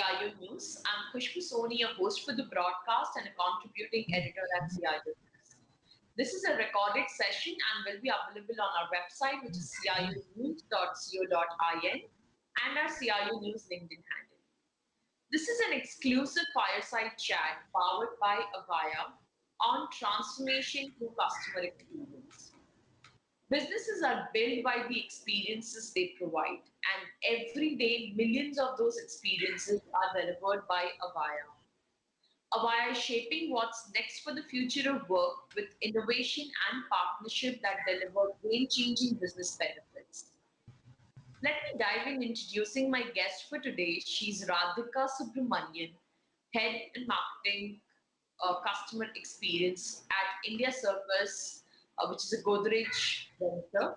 CIO News. I'm Khushbu Soni, a host for the broadcast and a contributing editor at CIO News. This is a recorded session and will be available on our website, which is cionews.co.in, and our CIO News LinkedIn handle. This is an exclusive fireside chat powered by Avaya on transformation through customer experience. Businesses are built by the experiences they provide, and every day millions of those experiences are delivered by Avaya. Avaya is shaping what's next for the future of work with innovation and partnership that deliver game-changing business benefits. Let me dive in introducing my guest for today. She's Radhika Subramanian, Head in Marketing Customer Experience at India Circus, which is a Godrej venture.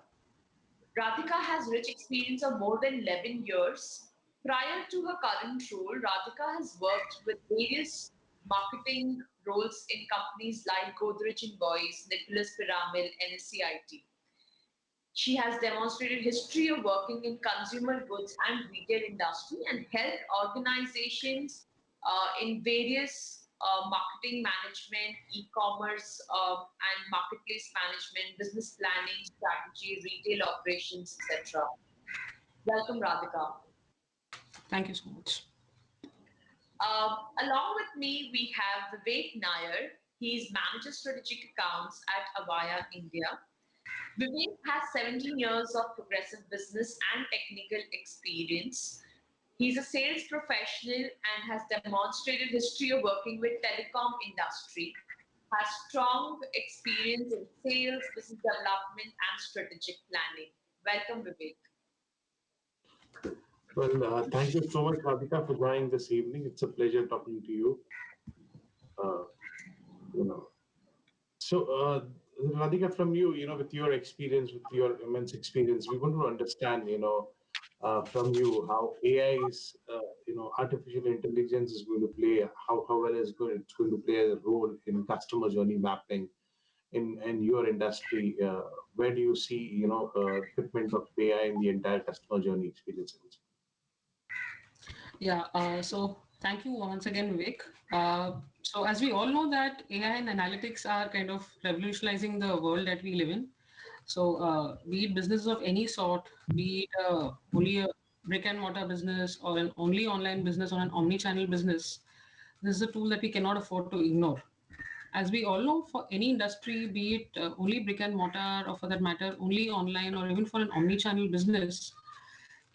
Radhika has rich experience of more than 11 years. Prior to her current role, Radhika has worked with various marketing roles in companies like Godrej and Boyce, Nicholas Piramil, NSCIT. She has demonstrated history of working in consumer goods and retail industry and helped organizations in various marketing management, e-commerce and marketplace management, business planning, strategy, retail operations, etc. Welcome, Radhika. Thank you so much. Along with me, we have Vivek Nair. He's Manager Strategic Accounts at Avaya India. Vivek has 17 years of progressive business and technical experience. He's a sales professional and has demonstrated history of working with telecom industry, has strong experience in sales, business development, and strategic planning. Welcome, Vivek. Well, thank you so much, Radhika, for joining this evening. It's a pleasure talking to you. Uh, you know, Radhika, from you, with your experience, with your immense experience, we want to understand, from you how AI is, artificial intelligence is going to play, how well it's going to play a role in customer journey mapping in your industry. Where do you see, fitment of AI in the entire customer journey experience? Yeah, so thank you once again, Vivek. So as we all know that AI and analytics are kind of revolutionizing the world that we live in. So be it business of any sort, be it only a brick and mortar business or an only online business or an omni-channel business, this is a tool that we cannot afford to ignore. As we all know, for any industry, be it only brick and mortar or for that matter, only online or even for an omni-channel business,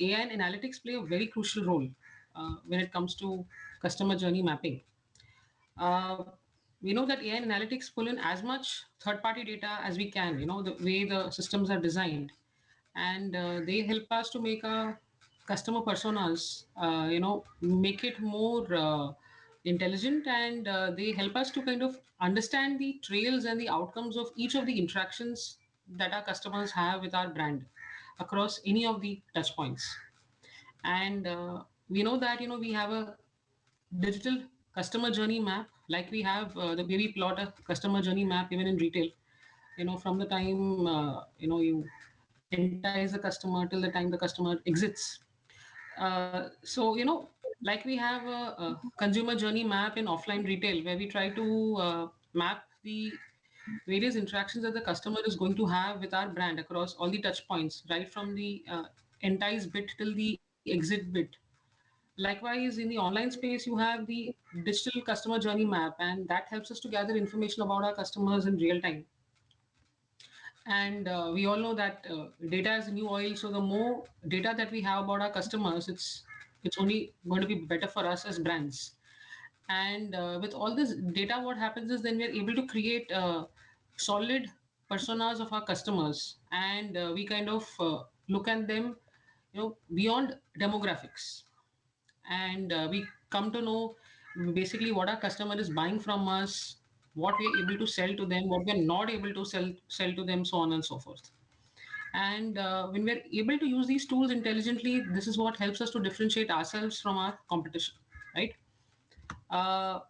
AI and analytics play a very crucial role when it comes to customer journey mapping. We know that AI and analytics pull in as much third-party data as we can, the way the systems are designed. And they help us to make our customer personas, make it more intelligent, and they help us to kind of understand the trails and the outcomes of each of the interactions that our customers have with our brand across any of the touch points. And we know that we have a digital customer journey map, like we have the way we plot a customer journey map even in retail. From the time you entice the customer till the time the customer exits. So like we have a consumer journey map in offline retail, where we try to map the various interactions that the customer is going to have with our brand across all the touch points, right from the entice bit till the exit bit. Likewise, in the online space, you have the digital customer journey map, and that helps us to gather information about our customers in real time. And we all know that data is the new oil. So the more data that we have about our customers, it's only going to be better for us as brands. And with all this data, what happens is then we are able to create solid personas of our customers, and we kind of look at them, beyond demographics, and we come to know basically what our customer is buying from us, what we are able to sell to them, what we are not able to sell to them, so on and so forth. And when we're able to use these tools intelligently, this is what helps us to differentiate ourselves from our competition, right? uh,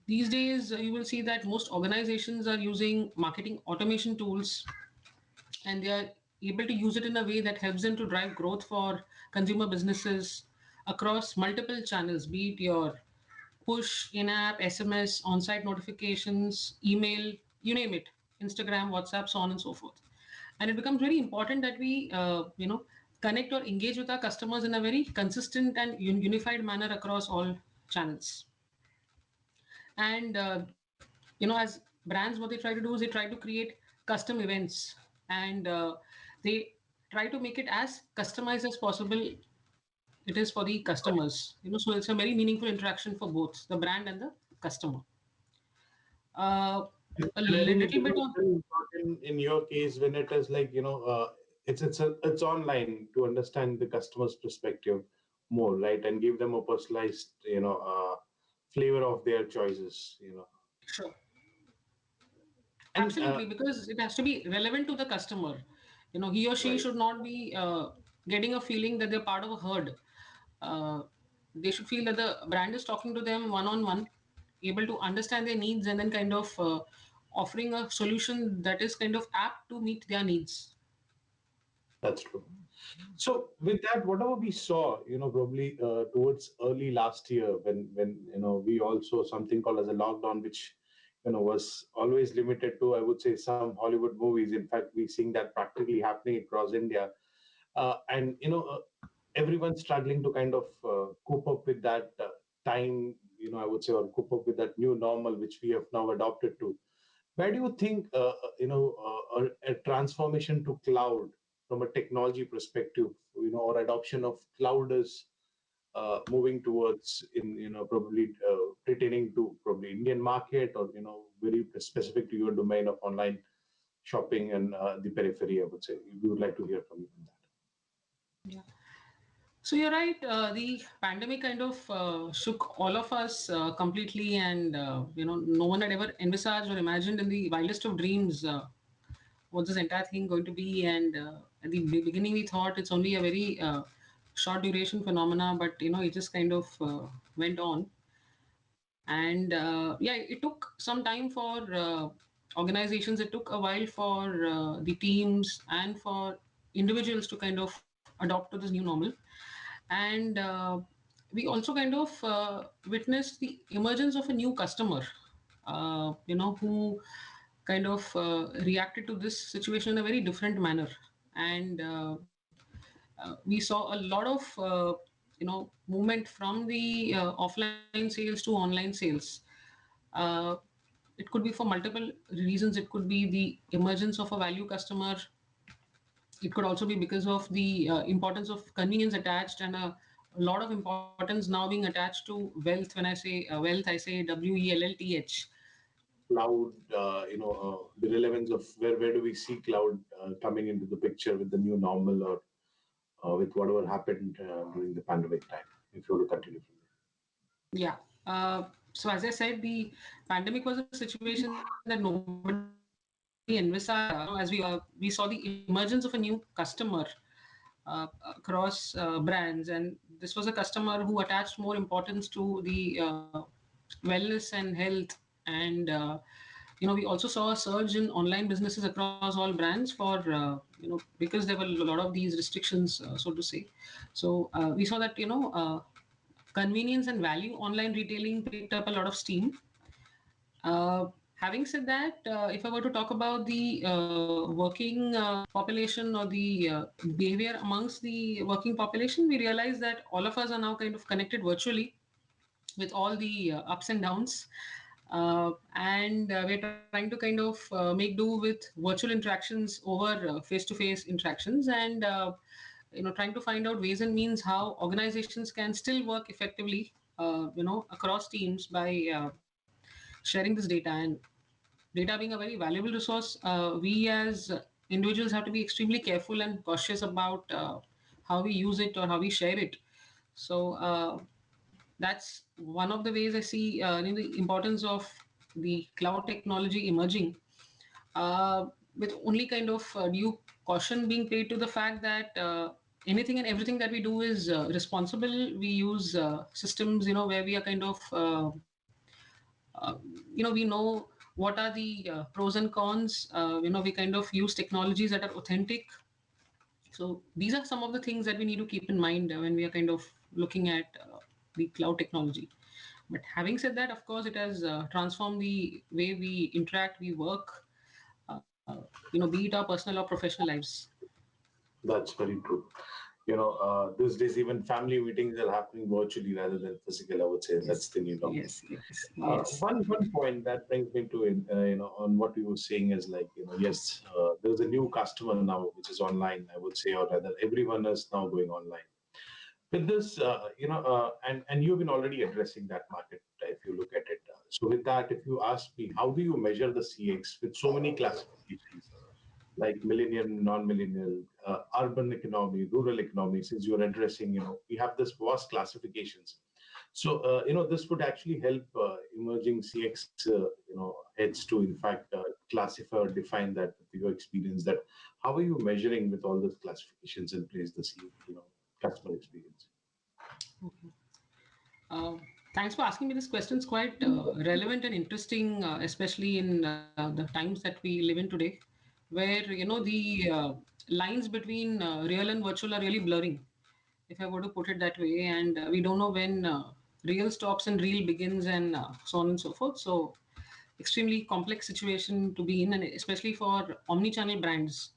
these days you will see that most organizations are using marketing automation tools, and they are able to use it in a way that helps them to drive growth for consumer businesses across multiple channels, be it your push, in-app, SMS, on-site notifications, email, you name it, Instagram, WhatsApp, so on and so forth. And it becomes very important that we, connect or engage with our customers in a very consistent and unified manner across all channels. And as brands, what they try to do is they try to create custom events, and they try to make it as customized as possible it is for the customers. So it's a very meaningful interaction for both the brand and the customer. uh, a And I think it little bit becomes on. very important in your case when it is like, it's online to understand the customer's perspective more, right? And give them a personalized, flavor of their choices. Sure. And Absolutely, because it has to be relevant to the customer. He or she right, should not be getting a feeling that they're part of a herd. Uh, they should feel that the brand is talking to them one on one, able to understand their needs, and then kind of offering a solution that is kind of apt to meet their needs. that's true. So with that, whatever we saw, probably towards early last year, when we all saw something called as a lockdown, which was always limited to, I would say, some Hollywood movies. In fact, we're seeing that practically happening across India, and everyone's struggling to kind of cope up with that time, I would say, or cope up with that new normal which we have now adopted to. Where do you think, a transformation to cloud from a technology perspective, or adoption of cloud is moving towards in, probably pertaining to probably Indian market, or, very specific to your domain of online shopping and the periphery, I would say. We would like to hear from you on that. Yeah. So you're right. The pandemic kind of shook all of us completely, and no one had ever envisaged or imagined in the wildest of dreams what this entire thing going to be. And at the beginning, we thought it's only a very short duration phenomena, but it just kind of went on. And yeah, it took some time for organizations. It took a while for the teams and for individuals to kind of adopt to this new normal. And we also kind of witnessed the emergence of a new customer, who kind of reacted to this situation in a very different manner. And we saw a lot of movement from the offline sales to online sales. uh, it could be for multiple reasons. It could be the emergence of a value customer. It could also be because of the importance of convenience attached, and a lot of importance now being attached to wealth. When I say wealth, I say WELLTH. Cloud, the relevance of where do we see cloud coming into the picture with the new normal, or with whatever happened during the pandemic time? If you want to continue from Yeah. So as I said, the pandemic was a situation that nobody envisaged. As we saw the emergence of a new customer across brands, and this was a customer who attached more importance to the wellness and health. And we also saw a surge in online businesses across all brands for because there were a lot of these restrictions, so to say. So we saw that convenience and value online retailing picked up a lot of steam. Having said that, if I were to talk about the working population, or the behavior amongst the working population, we realize that all of us are now kind of connected virtually with all the ups and downs. And we're trying to kind of make do with virtual interactions over face-to-face interactions, and trying to find out ways and means how organizations can still work effectively, across teams by sharing this data. And data being a very valuable resource, we as individuals have to be extremely careful and cautious about how we use it or how we share it. So that's one of the ways I see the importance of the cloud technology emerging, with only kind of due caution being paid to the fact that anything and everything that we do is responsible. We use systems, where we are kind of uh, we know what are the pros and cons. We kind of use technologies that are authentic. So these are some of the things that we need to keep in mind when we are kind of looking at the cloud technology. But having said that, of course, it has transformed the way we interact, we work, be it our personal or professional lives. That's very true. These days even family meetings are happening virtually rather than physical. I would say that's Yes, the new normal. yes, yes, yes. One point that brings me to on what you were saying is like yes, there's a new customer now which is online. I would say, or rather, everyone is now going online. With this, and you've been already addressing that market if you look at it. So with that, if you ask me, how do you measure the CX with so many classifications like millennial, non-millennial, urban economy, rural economy? Since you're addressing, we have this vast classifications. So this would actually help emerging CX heads to in fact classify or define that with your experience. That how are you measuring with all those classifications in place the customer experience? Okay. Uh, Thanks for asking me this question. It's quite relevant and interesting, especially in the times that we live in today, where the lines between real and virtual are really blurring, if I were to put it that way, and we don't know when real stops and real begins, and so on and so forth. So, extremely complex situation to be in, and especially for omni-channel brands,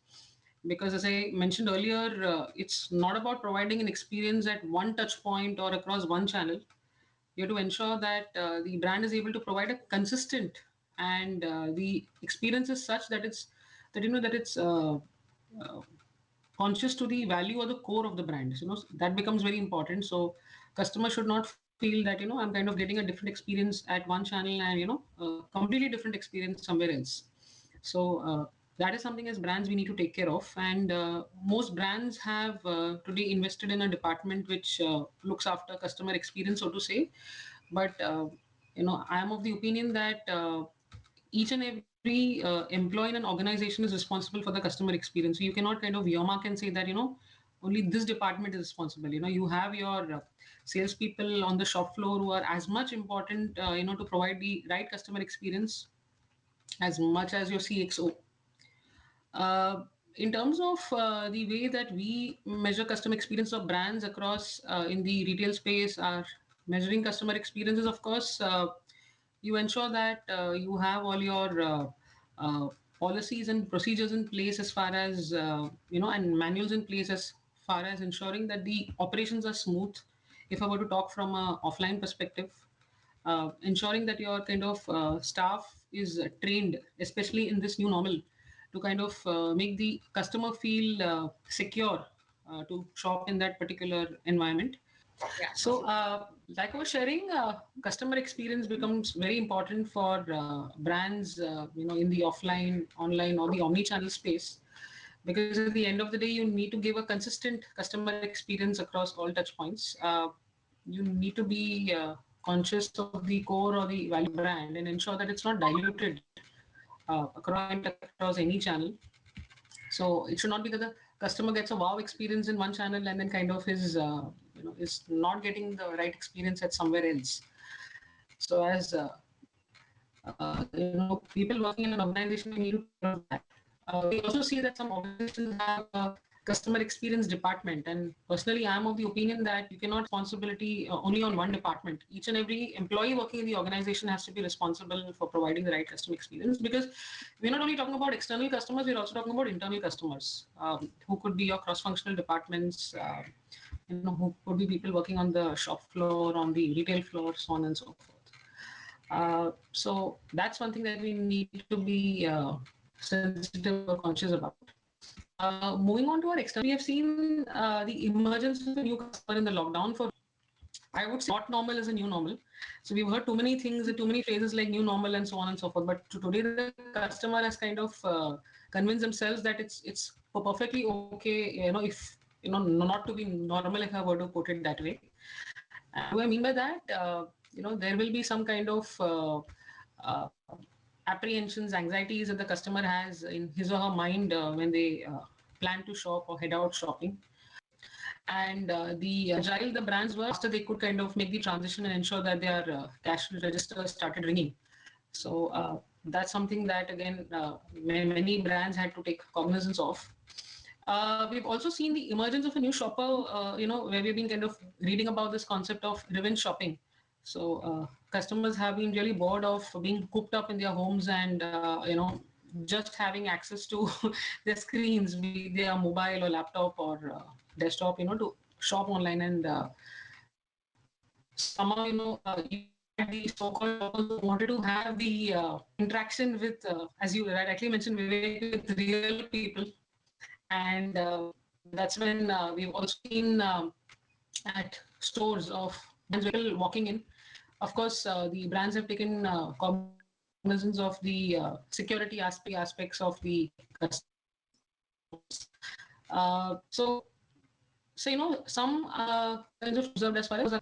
because as I mentioned earlier, it's not about providing an experience at one touch point or across one channel. You have to ensure that the brand is able to provide a consistent, and the experience is such that it's uh, conscious to the value or the core of the brand. That becomes very important. So customers should not feel that I'm kind of getting a different experience at one channel and a completely different experience somewhere else. So that is something as brands we need to take care of, and most brands have today invested in a department which looks after customer experience, so to say. But I am of the opinion that each and every employee in an organization is responsible for the customer experience. So you cannot kind of earmark and say that only this department is responsible. You have your salespeople on the shop floor who are as much important to provide the right customer experience as much as your CXO. In terms of the way that we measure customer experience of brands across in the retail space, are measuring customer experiences, of course, you ensure that you have all your uh, policies and procedures in place, as far as and manuals in place, as far as ensuring that the operations are smooth. If I were to talk from a offline perspective, ensuring that your kind of staff is trained, especially in this new normal, to kind of make the customer feel secure to shop in that particular environment. Yeah. So, like I was sharing, customer experience becomes very important for brands, in the offline, online, or the omni-channel space, because at the end of the day, you need to give a consistent customer experience across all touch points. You need to be conscious of the core or the value of the brand and ensure that it's not diluted across any channel. So it should not be that the customer gets a wow experience in one channel and then kind of is not getting the right experience at somewhere else. So as people working in an organization, we need to take care of that. We also see that some organizations have a customer experience department, and personally, I am of the opinion that you cannot responsibility only on one department. Each and every employee working in the organization has to be responsible for providing the right customer experience, because we're not only talking about external customers, we're also talking about internal customers, who could be your cross-functional departments, who could be people working on the shop floor, on the retail floor, so on and so forth. So that's one thing that we need to be sensitive or conscious about. Moving on to our external, we have seen the emergence of a new customer in the lockdown. For I would say, not normal is a new normal. So we've heard too many things and too many phrases like new normal and so on and so forth. But today, the customer has kind of convinced themselves that it's perfectly okay, if not to be normal, if I were to put it that way. And what do I mean by that? There will be some kind of uh, apprehensions, anxieties that the customer has in his or her mind when they plan to shop or head out shopping. And the agile the brands were, faster they could kind of make the transition and ensure that their cash registers started ringing. So that's something that again many brands had to take cognizance of. We've also seen the emergence of a new shopper, where we've been kind of reading about this concept of revenge shopping. So customers have been really bored of being cooped up in their homes and, just having access to their screens, be they a mobile or laptop or desktop, to shop online. And somehow, you had the so-called shoppers who wanted to have the interaction with, as you rightly mentioned, Vivek, with real people. And that's when we've also seen at stores of brands walking in. Of course, the brands have taken cognizance of the security aspects of the customers. So some kinds of observed as far as,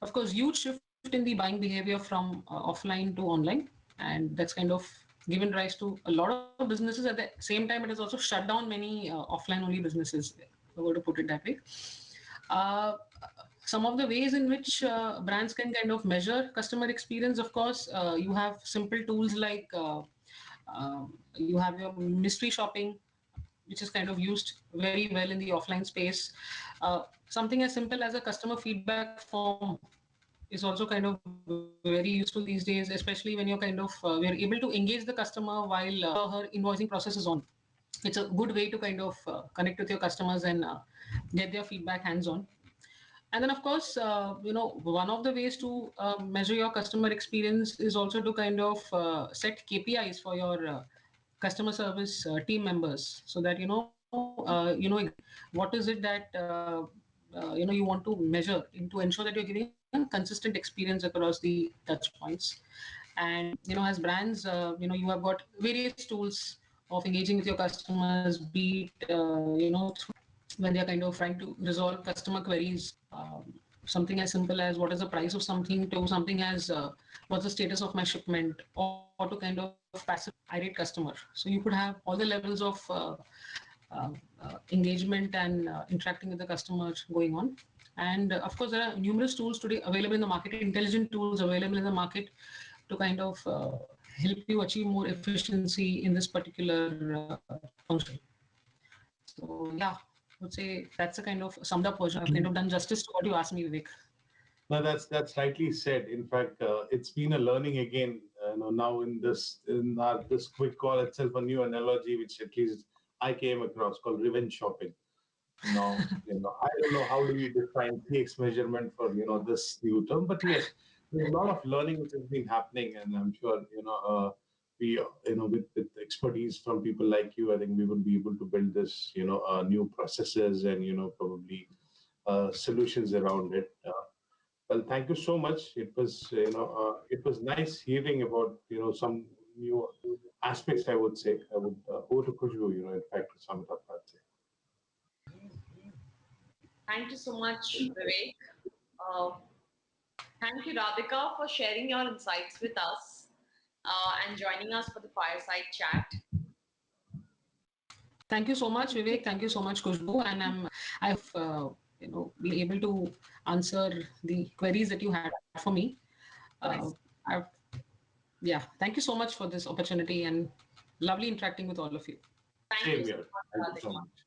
of course, huge shift in the buying behavior from offline to online, and that's kind of given rise to a lot of businesses. At the same time, it has also shut down many offline only businesses, if I were to put it that way. uh, some of the ways in which brands can kind of measure customer experience, of course, you have simple tools like you have your mystery shopping, which is kind of used very well in the offline space. Something as simple as a customer feedback form is also kind of very useful these days, especially when you're kind of we're able to engage the customer while her invoicing process is on. It's a good way to kind of connect with your customers and get their feedback hands on. And then, of course, one of the ways to measure your customer experience is also to kind of set KPIs for your customer service team members, so that what is it that you want to measure to ensure that you're giving a consistent experience across the touch points. And as brands, you have got various tools of engaging with your customers, be it when they're kind of trying to resolve customer queries. Something as simple as what is the price of something, to something as what's the status of my shipment, or to kind of passive irate customer. So you could have all the levels of engagement and interacting with the customer going on. And of course, there are numerous tools today available in the market, intelligent tools available in the market to kind of help you achieve more efficiency in this particular function. So yeah, I would say that's a kind of summed up version. I've kind of done justice to what you asked me, Vivek. No, that's rightly said. In fact, it's been a learning again. Now this quick call itself, a new analogy which at least I came across called revenge shopping. Now, I don't know how do we define TX measurement for this new term, but yes, there's a lot of learning which has been happening, and I'm sure we with expertise from people like you, I think we will be able to build this new processes and probably solutions around it. Well, thank you so much. It was nice hearing about some new aspects. I would say I would go to Khushbu. In fact, to sum it up, I'd say. Thank you so much, Vivek. Uh, Thank you, Radhika, for sharing your insights with us and joining us for the fireside chat. Thank you so much, Vivek. Thank you so much, Khushbu. And I hope be able to answer the queries that you had for me. Nice. I've, yeah, thank you so much for this opportunity and lovely interacting with all of you. Thank Same you so here. much, Thank you so Radhika. much.